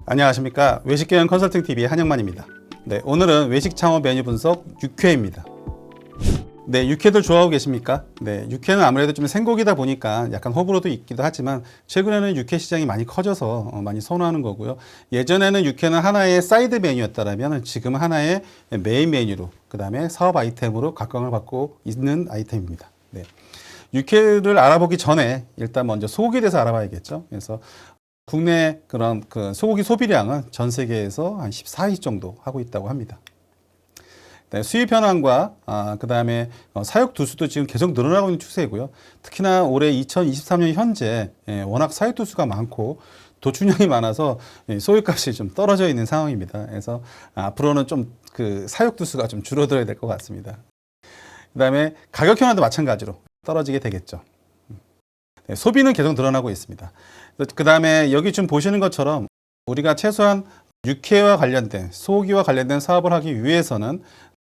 안녕하십니까. 외식경영 컨설팅TV의 한영만입니다. 네, 오늘은 외식 창업 메뉴 분석 6회입니다. 네, 육회들 좋아하고 계십니까? 네, 육회는 아무래도 좀 생고기다 보니까 약간 호불호도 있기도 하지만 최근에는 육회 시장이 많이 커져서 많이 선호하는 거고요. 예전에는 육회는 하나의 사이드 메뉴였다면 지금 하나의 메인 메뉴로, 그 다음에 사업 아이템으로 각광을 받고 있는 아이템입니다. 네. 육회를 알아보기 전에 일단 먼저 소고기에 대해서 알아봐야겠죠. 그래서 국내 그런 소고기 소비량은 전 세계에서 한 14위 정도 하고 있다고 합니다. 수입 현황과 그다음에 사육 두수도 지금 계속 늘어나고 있는 추세이고요. 특히나 올해 2023년 현재 워낙 사육 두수가 많고 도축량이 많아서 소유값이 좀 떨어져 있는 상황입니다. 그래서 앞으로는 좀 사육 두수가 좀 줄어들어야 될 것 같습니다. 그다음에 가격 현황도 마찬가지로 떨어지게 되겠죠. 소비는 계속 늘어나고 있습니다. 그 다음에 여기 지금 보시는 것처럼 우리가 최소한 육회와 관련된 소고기와 관련된 사업을 하기 위해서는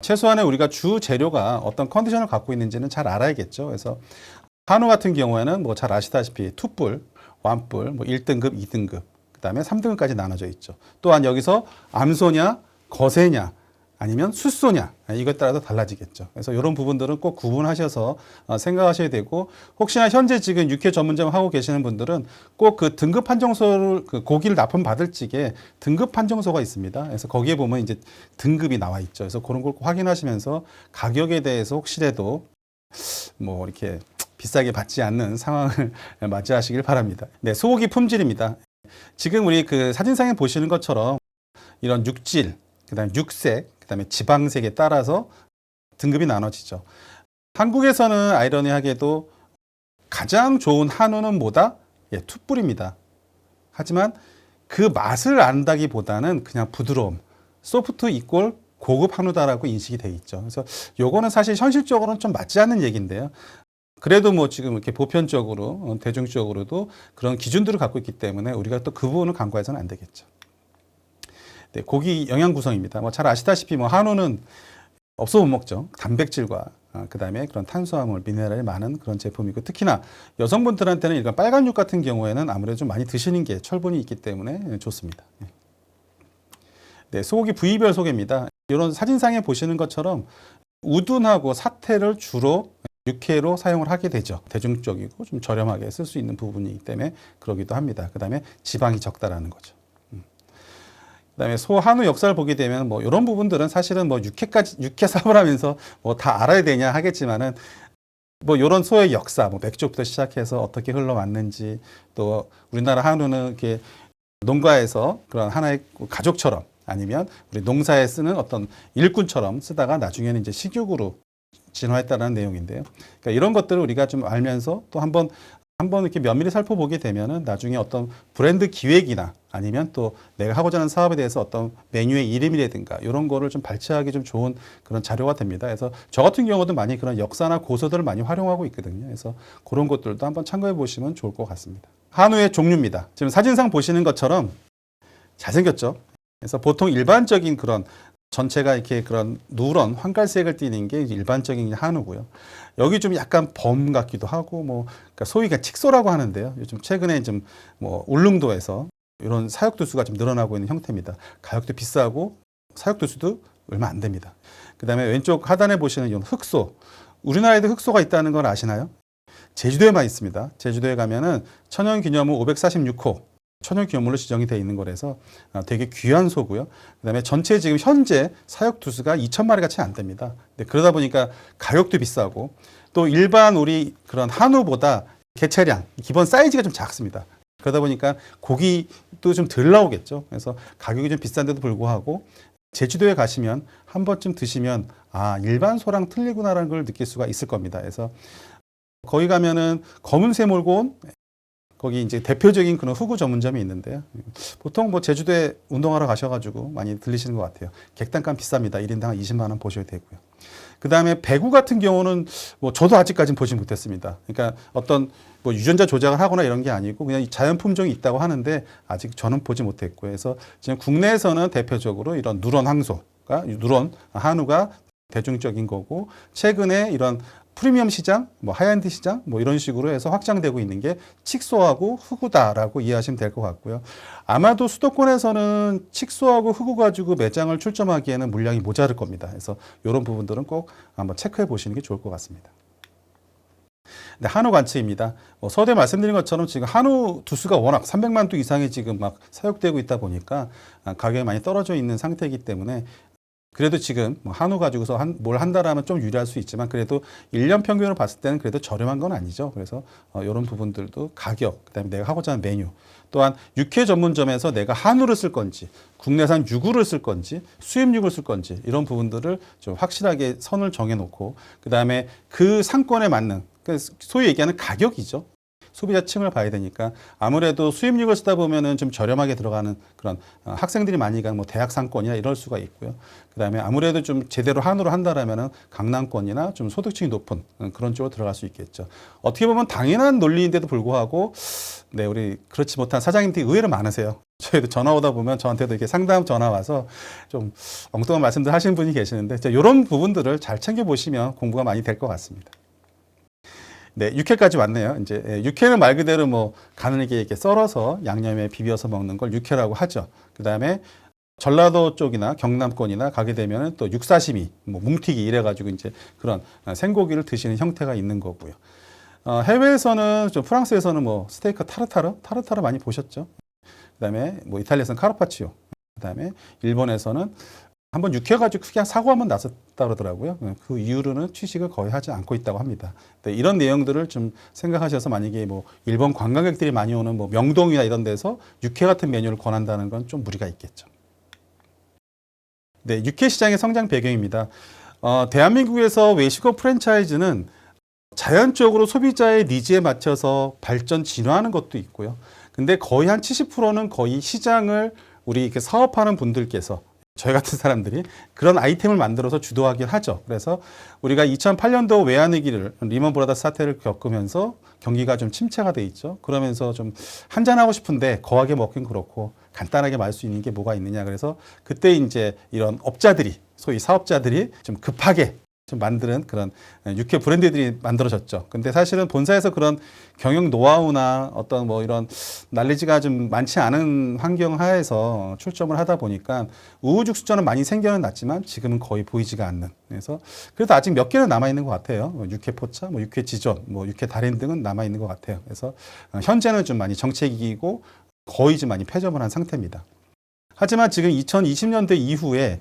최소한의 우리가 주 재료가 어떤 컨디션을 갖고 있는지는 잘 알아야겠죠. 그래서 한우 같은 경우에는 뭐 잘 아시다시피 투뿔, 완뿔, 뭐 1등급, 2등급, 그 다음에 3등급까지 나눠져 있죠. 또한 여기서 암소냐, 거세냐, 아니면 숫소냐, 이것에 따라서 달라지겠죠. 그래서 이런 부분들은 꼭 구분하셔서 생각하셔야 되고, 혹시나 현재 지금 육회 전문점 하고 계시는 분들은 꼭 그 등급 판정서를, 고기를 납품받을 적에 등급 판정서가 있습니다. 그래서 거기에 보면 이제 등급이 나와 있죠. 그래서 그런 걸 확인하시면서 가격에 대해서 혹시라도 뭐 이렇게 비싸게 받지 않는 상황을 맞이하시길 바랍니다. 네, 소고기 품질입니다. 지금 우리 사진상에 보시는 것처럼 이런 육질, 그다음에 육색, 그다음에 지방색에 따라서 등급이 나눠지죠. 한국에서는 아이러니하게도 가장 좋은 한우는 뭐다? 투뿔입니다. 하지만 그 맛을 안다기보다는 그냥 부드러움, 소프트 이꼴 고급 한우다라고 인식이 돼 있죠. 그래서 요거는 사실 현실적으로는 좀 맞지 않는 얘기인데요. 그래도 뭐 지금 이렇게 보편적으로 대중적으로도 그런 기준들을 갖고 있기 때문에 우리가 또 그 부분을 간과해서는 안 되겠죠. 네, 고기 영양 구성입니다. 뭐 잘 아시다시피 뭐 한우는 없어 못 먹죠. 단백질과 그다음에 그런 탄수화물, 미네랄이 많은 그런 제품이고, 특히나 여성분들한테는 일반 빨간 육 같은 경우에는 아무래도 좀 많이 드시는 게 철분이 있기 때문에 좋습니다. 네, 소고기 부위별 소개입니다. 이런 사진상에 보시는 것처럼 우둔하고 사태를 주로 육회로 사용을 하게 되죠. 대중적이고 좀 저렴하게 쓸 수 있는 부분이기 때문에 그러기도 합니다. 그다음에 지방이 적다라는 거죠. 그다음에 소 한우 역사를 보게 되면 뭐 이런 부분들은 사실은 뭐 육회 사업을 하면서 뭐 다 알아야 되냐 하겠지만은 뭐 이런 소의 역사, 뭐 맥주부터 시작해서 어떻게 흘러왔는지, 또 우리나라 한우는 이렇게 농가에서 그런 하나의 가족처럼, 아니면 우리 농사에 쓰는 어떤 일꾼처럼 쓰다가 나중에는 이제 식육으로 진화했다는 내용인데요. 그러니까 이런 것들을 우리가 좀 알면서 또 한번 이렇게 면밀히 살펴보게 되면은 나중에 어떤 브랜드 기획이나 아니면 또 내가 하고자 하는 사업에 대해서 어떤 메뉴의 이름이라든가 이런 거를 좀 발췌하기 좀 좋은 그런 자료가 됩니다. 그래서 저 같은 경우도 많이 그런 역사나 고서들을 많이 활용하고 있거든요. 그래서 그런 것들도 한번 참고해 보시면 좋을 것 같습니다. 한우의 종류입니다. 지금 사진상 보시는 것처럼 잘생겼죠. 그래서 보통 일반적인 그런 전체가 이렇게 그런 누런 황갈색을 띠는 게 일반적인 한우고요. 여기 좀 약간 범 같기도 하고, 뭐 그러니까 소위 칡소라고 하는데요. 요즘 최근에 좀 뭐 울릉도에서 이런 사육두수가 좀 늘어나고 있는 형태입니다. 가격도 비싸고 사육두수도 얼마 안 됩니다. 그다음에 왼쪽 하단에 보시는 이 흑소, 우리나라에도 흑소가 있다는 걸 아시나요? 제주도에만 있습니다. 제주도에 가면은 천연기념물 546호 천연기념물로 지정이 되어 있는 거라서 되게 귀한 소고요. 그다음에 전체 지금 현재 사육 두수가 2,000마리가 채 안 됩니다. 그러다 보니까 가격도 비싸고, 또 일반 우리 그런 한우보다 개체량, 기본 사이즈가 좀 작습니다. 그러다 보니까 고기도 좀 덜 나오겠죠. 그래서 가격이 좀 비싼데도 불구하고 제주도에 가시면 한 번쯤 드시면 일반 소랑 틀리구나라는 걸 느낄 수가 있을 겁니다. 그래서 거기 가면은 검은새 몰고 온 거기 이제 대표적인 그런 후구 전문점이 있는데요. 보통 뭐 제주도에 운동하러 가셔가지고 많이 들리시는 것 같아요. 객단가 비쌉니다. 1인당 한 20만 원 보셔도 되고요. 그 다음에 배구 같은 경우는 뭐 저도 아직까지는 보지 못했습니다. 그러니까 어떤 뭐 유전자 조작을 하거나 이런 게 아니고 그냥 자연 품종이 있다고 하는데 아직 저는 보지 못했고요. 그래서 지금 국내에서는 대표적으로 이런 누런 항소가, 누런 한우가 대중적인 거고 최근에 이런 프리미엄 시장, 뭐 하이엔드 시장, 뭐 이런 식으로 해서 확장되고 있는 게 칙소하고 흑우다라고 이해하시면 될 것 같고요. 아마도 수도권에서는 칙소하고 흑우 가지고 매장을 출점하기에는 물량이 모자랄 겁니다. 그래서 이런 부분들은 꼭 한번 체크해 보시는 게 좋을 것 같습니다. 네, 한우 관측입니다. 서두에 말씀드린 것처럼 지금 한우 두수가 워낙 300만 두 이상이 지금 막 사육되고 있다 보니까 가격이 많이 떨어져 있는 상태이기 때문에 그래도 지금 한우 가지고서 뭘 한다라면 좀 유리할 수 있지만 그래도 1년 평균으로 봤을 때는 그래도 저렴한 건 아니죠. 그래서 이런 부분들도 가격, 그다음에 내가 하고자 하는 메뉴, 또한 육회 전문점에서 내가 한우를 쓸 건지, 국내산 유구를 쓸 건지, 수입육을 쓸 건지 이런 부분들을 좀 확실하게 선을 정해놓고 그다음에 그 상권에 맞는 소위 얘기하는 가격이죠. 소비자층을 봐야 되니까 아무래도 수입육을 쓰다 보면은 좀 저렴하게 들어가는 그런 학생들이 많이 가는 뭐 대학 상권이나 이럴 수가 있고요. 그다음에 아무래도 좀 제대로 한우로 한다라면은 강남권이나 좀 소득층이 높은 그런 쪽으로 들어갈 수 있겠죠. 어떻게 보면 당연한 논리인데도 불구하고 네, 우리 그렇지 못한 사장님들이 의외로 많으세요. 저희도 전화 오다 보면 저한테도 이렇게 상담 전화 와서 좀 엉뚱한 말씀들 하시는 분이 계시는데 이런 부분들을 잘 챙겨 보시면 공부가 많이 될 것 같습니다. 네, 육회까지 왔네요. 이제 육회는 말 그대로 뭐 가늘게 이렇게 썰어서 양념에 비벼서 먹는 걸 육회라고 하죠. 그다음에 전라도 쪽이나 경남권이나 가게 되면은 또 육사시미, 뭐 뭉튀기 이래가지고 이제 그런 생고기를 드시는 형태가 있는 거고요. 해외에서는 좀 프랑스에서는 뭐 스테이크 타르타르 많이 보셨죠. 그다음에 뭐 이탈리아에서는 카르파치오. 그다음에 일본에서는 한번 육회 가지고 크게 사고 한번 났었다 그러더라고요. 그 이후로는 취식을 거의 하지 않고 있다고 합니다. 네, 이런 내용들을 좀 생각하셔서 만약에 뭐 일본 관광객들이 많이 오는 뭐 명동이나 이런 데서 육회 같은 메뉴를 권한다는 건 좀 무리가 있겠죠. 네, 육회 시장의 성장 배경입니다. 대한민국에서 외식업 프랜차이즈는 자연적으로 소비자의 니즈에 맞춰서 발전 진화하는 것도 있고요. 근데 거의 한 70%는 거의 시장을 우리 사업하는 분들께서 저희 같은 사람들이 그런 아이템을 만들어서 주도하긴 하죠. 그래서 우리가 2008년도 외환위기를 리먼 브라더스 사태를 겪으면서 경기가 좀 침체가 돼 있죠. 그러면서 좀 한잔하고 싶은데 거하게 먹긴 그렇고 간단하게 마실 수 있는 게 뭐가 있느냐. 그래서 그때 이제 이런 업자들이 소위 사업자들이 좀 급하게 좀 만드는 그런 육회 브랜드들이 만들어졌죠. 근데 사실은 본사에서 그런 경영 노하우나 어떤 뭐 이런 날리지가 좀 많지 않은 환경 하에서 출점을 하다 보니까 우후죽순처럼 많이 생겨는 났지만 지금은 거의 보이지가 않는. 그래서 그래도 아직 몇 개는 남아 있는 것 같아요. 뭐 육회 포차, 뭐 육회 지존, 뭐 육회 달인 등은 남아 있는 것 같아요. 그래서 현재는 좀 많이 정체기이고 거의 좀 많이 폐점을 한 상태입니다. 하지만 지금 2020년대 이후에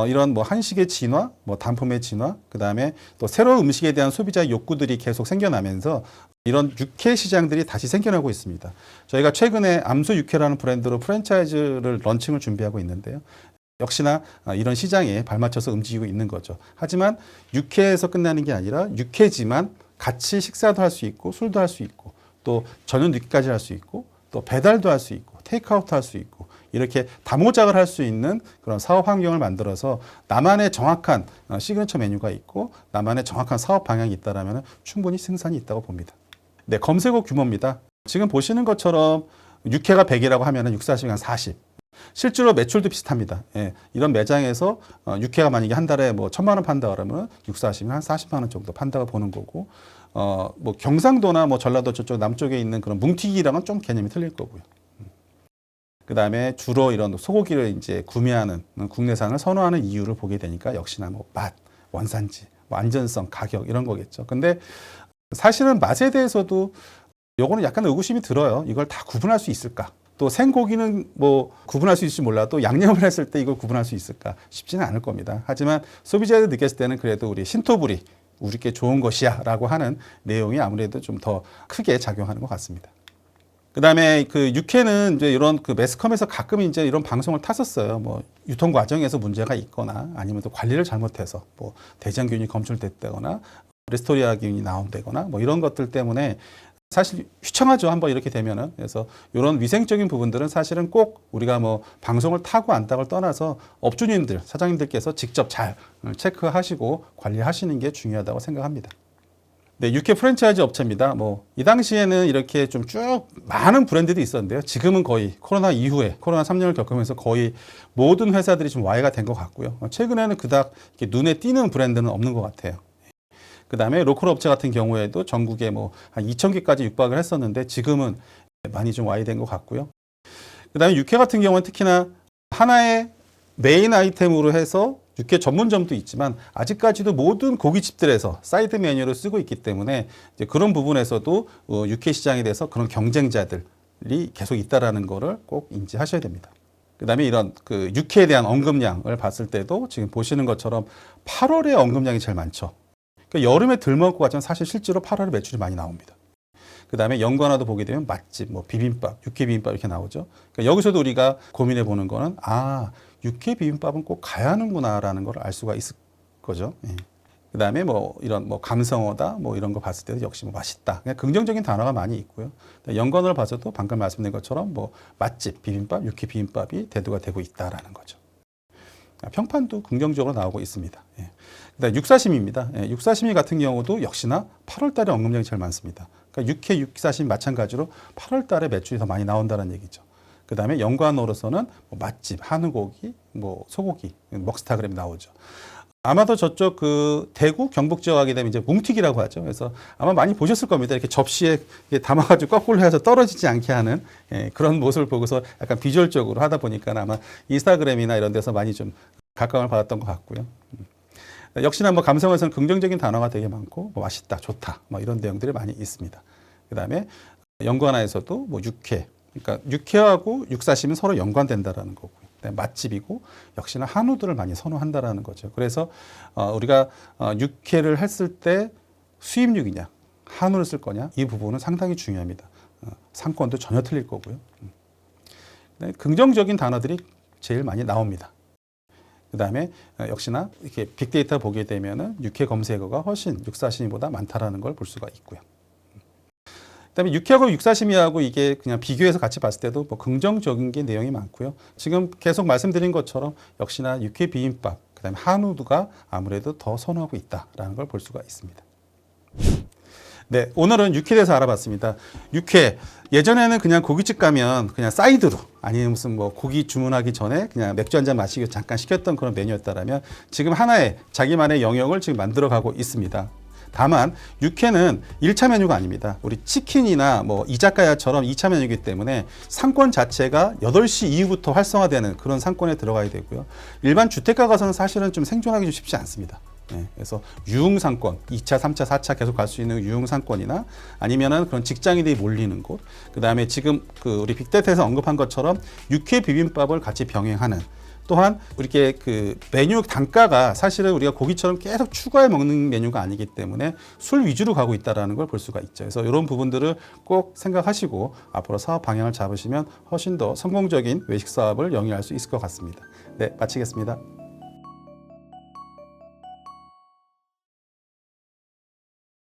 이런 뭐 한식의 진화, 뭐 단품의 진화, 그 다음에 또 새로운 음식에 대한 소비자의 욕구들이 계속 생겨나면서 이런 육회 시장들이 다시 생겨나고 있습니다. 저희가 최근에 암수 육회라는 브랜드로 프랜차이즈를 런칭을 준비하고 있는데요. 역시나 이런 시장에 발맞춰서 움직이고 있는 거죠. 하지만 육회에서 끝나는 게 아니라 육회지만 같이 식사도 할 수 있고 술도 할 수 있고 또 저녁 늦게까지 할 수 있고 또 배달도 할 수 있고 테이크아웃 할 수 있고 이렇게 다모작을 할 수 있는 그런 사업 환경을 만들어서 나만의 정확한 시그니처 메뉴가 있고 나만의 정확한 사업 방향이 있다라면 충분히 승산이 있다고 봅니다. 네, 검색어 규모입니다. 지금 보시는 것처럼 육회가 100이라고 하면 육사시미가 한 40. 실제로 매출도 비슷합니다. 예, 이런 매장에서 육회가 만약에 한 달에 뭐 1,000만 원 판다 그러면 육사시미 한 40만 원 정도 판다고 보는 거고 뭐 경상도나 뭐 전라도 저쪽 남쪽에 있는 그런 뭉튀기랑은 좀 개념이 틀릴 거고요. 그 다음에 주로 이런 소고기를 이제 구매하는 국내산을 선호하는 이유를 보게 되니까 역시나 뭐 맛, 원산지, 뭐 안전성, 가격 이런 거겠죠. 근데 사실은 맛에 대해서도 요거는 약간 의구심이 들어요. 이걸 다 구분할 수 있을까? 또 생고기는 뭐 구분할 수 있을지 몰라도 양념을 했을 때 이걸 구분할 수 있을까? 쉽지는 않을 겁니다. 하지만 소비자들이 느꼈을 때는 그래도 우리 신토부리, 우리께 좋은 것이야 라고 하는 내용이 아무래도 좀 더 크게 작용하는 것 같습니다. 그 다음에 그 육회는 이제 이런 그 매스컴에서 가끔 이제 이런 방송을 탔었어요. 뭐 유통 과정에서 문제가 있거나 아니면 또 관리를 잘못해서 뭐 대장균이 검출됐다거나 리스토리아균이 나온다거나 뭐 이런 것들 때문에 사실 휘청하죠. 한번 이렇게 되면은. 그래서 이런 위생적인 부분들은 사실은 꼭 우리가 뭐 방송을 타고 안 타고를 떠나서 업주님들, 사장님들께서 직접 잘 체크하시고 관리하시는 게 중요하다고 생각합니다. 네, 육회 프랜차이즈 업체입니다. 뭐 이 당시에는 이렇게 좀 쭉 많은 브랜드도 있었는데요. 지금은 거의 코로나 이후에 코로나 3년을 겪으면서 거의 모든 회사들이 좀 와해가 된 것 같고요. 최근에는 그닥 이렇게 눈에 띄는 브랜드는 없는 것 같아요. 그 다음에 로컬 업체 같은 경우에도 전국에 뭐 한 2,000개까지 육박을 했었는데 지금은 많이 좀 와해된 것 같고요. 그 다음에 육회 같은 경우는 특히나 하나의 메인 아이템으로 해서 육회 전문점도 있지만 아직까지도 모든 고깃집들에서 사이드 메뉴로 쓰고 있기 때문에 이제 그런 부분에서도 육회 시장에 대해서 그런 경쟁자들이 계속 있다라는 거를 꼭 인지하셔야 됩니다. 그다음에 이런 그 육회에 대한 언급량을 봤을 때도 지금 보시는 것처럼 8월에 언급량이 제일 많죠. 그러니까 여름에 덜 먹을 것 같지만 사실 실제로 8월에 매출이 많이 나옵니다. 그 다음에 연관어도 보게 되면 맛집, 뭐 비빔밥, 육회 비빔밥 이렇게 나오죠. 그러니까 여기서도 우리가 고민해 보는 거는 육회 비빔밥은 꼭 가야 하는구나라는 걸 알 수가 있을 거죠. 예. 그 다음에 뭐 이런 뭐 감성어다 뭐 이런 거 봤을 때도 역시 뭐 맛있다. 그냥 긍정적인 단어가 많이 있고요. 연관어를 봐서도 방금 말씀드린 것처럼 뭐 맛집, 비빔밥, 육회 비빔밥이 대두가 되고 있다라는 거죠. 평판도 긍정적으로 나오고 있습니다. 예. 그다음 육사심입니다. 예, 육사심이 같은 경우도 역시나 8월 달에 언급량이 제일 많습니다. 그러니까 육회, 육사심 마찬가지로 8월 달에 매출이 더 많이 나온다는 얘기죠. 그 다음에 연관어로서는 뭐 맛집, 한우고기, 뭐 소고기, 먹스타그램이 나오죠. 아마도 저쪽 그 대구, 경북 지역 하게 되면 이제 뭉튀기라고 하죠. 그래서 아마 많이 보셨을 겁니다. 이렇게 접시에 담아가지고 거꾸로 해서 떨어지지 않게 하는 그런 모습을 보고서 약간 비주얼적으로 하다 보니까 아마 인스타그램이나 이런 데서 많이 좀 각광을 받았던 것 같고요. 역시나 뭐 감성에서는 긍정적인 단어가 되게 많고 뭐 맛있다, 좋다, 뭐 이런 내용들이 많이 있습니다. 그 다음에 연관어에서도 뭐 육회, 그러니까 육회하고 육사심은 서로 연관된다라는 거고요. 맛집이고 역시나 한우들을 많이 선호한다라는 거죠. 그래서 우리가 육회를 했을 때 수입육이냐, 한우를 쓸 거냐 이 부분은 상당히 중요합니다. 상권도 전혀 틀릴 거고요. 긍정적인 단어들이 제일 많이 나옵니다. 그 다음에 역시나 이렇게 빅데이터 보게 되면은 육회 검색어가 훨씬 육사심보다 많다라는 걸 볼 수가 있고요. 그다음에 육회하고 육사심이하고 이게 그냥 비교해서 같이 봤을 때도 뭐 긍정적인 게 내용이 많고요. 지금 계속 말씀드린 것처럼 역시나 육회 비빔밥, 그다음에 한우가 아무래도 더 선호하고 있다라는 걸 볼 수가 있습니다. 네, 오늘은 육회에 대해서 알아봤습니다. 육회 예전에는 그냥 고깃집 가면 그냥 사이드로 아니면 무슨 뭐 고기 주문하기 전에 그냥 맥주 한 잔 마시고 잠깐 시켰던 그런 메뉴였다라면 지금 하나의 자기만의 영역을 지금 만들어가고 있습니다. 다만 육회는 1차 메뉴가 아닙니다. 우리 치킨이나 뭐 이자카야처럼 2차 메뉴이기 때문에 상권 자체가 8시 이후부터 활성화되는 그런 상권에 들어가야 되고요. 일반 주택가 가서는 사실은 좀 생존하기 좀 쉽지 않습니다. 네, 그래서 유흥상권, 2차, 3차, 4차 계속 갈 수 있는 유흥상권이나 아니면은 그런 직장인들이 몰리는 곳, 그 다음에 지금 그 우리 빅데이터에서 언급한 것처럼 육회 비빔밥을 같이 병행하는 또한 이렇게 그 메뉴 단가가 사실은 우리가 고기처럼 계속 추가해 먹는 메뉴가 아니기 때문에 술 위주로 가고 있다는 걸 볼 수가 있죠. 그래서 이런 부분들을 꼭 생각하시고 앞으로 사업 방향을 잡으시면 훨씬 더 성공적인 외식 사업을 영위할 수 있을 것 같습니다. 네, 마치겠습니다.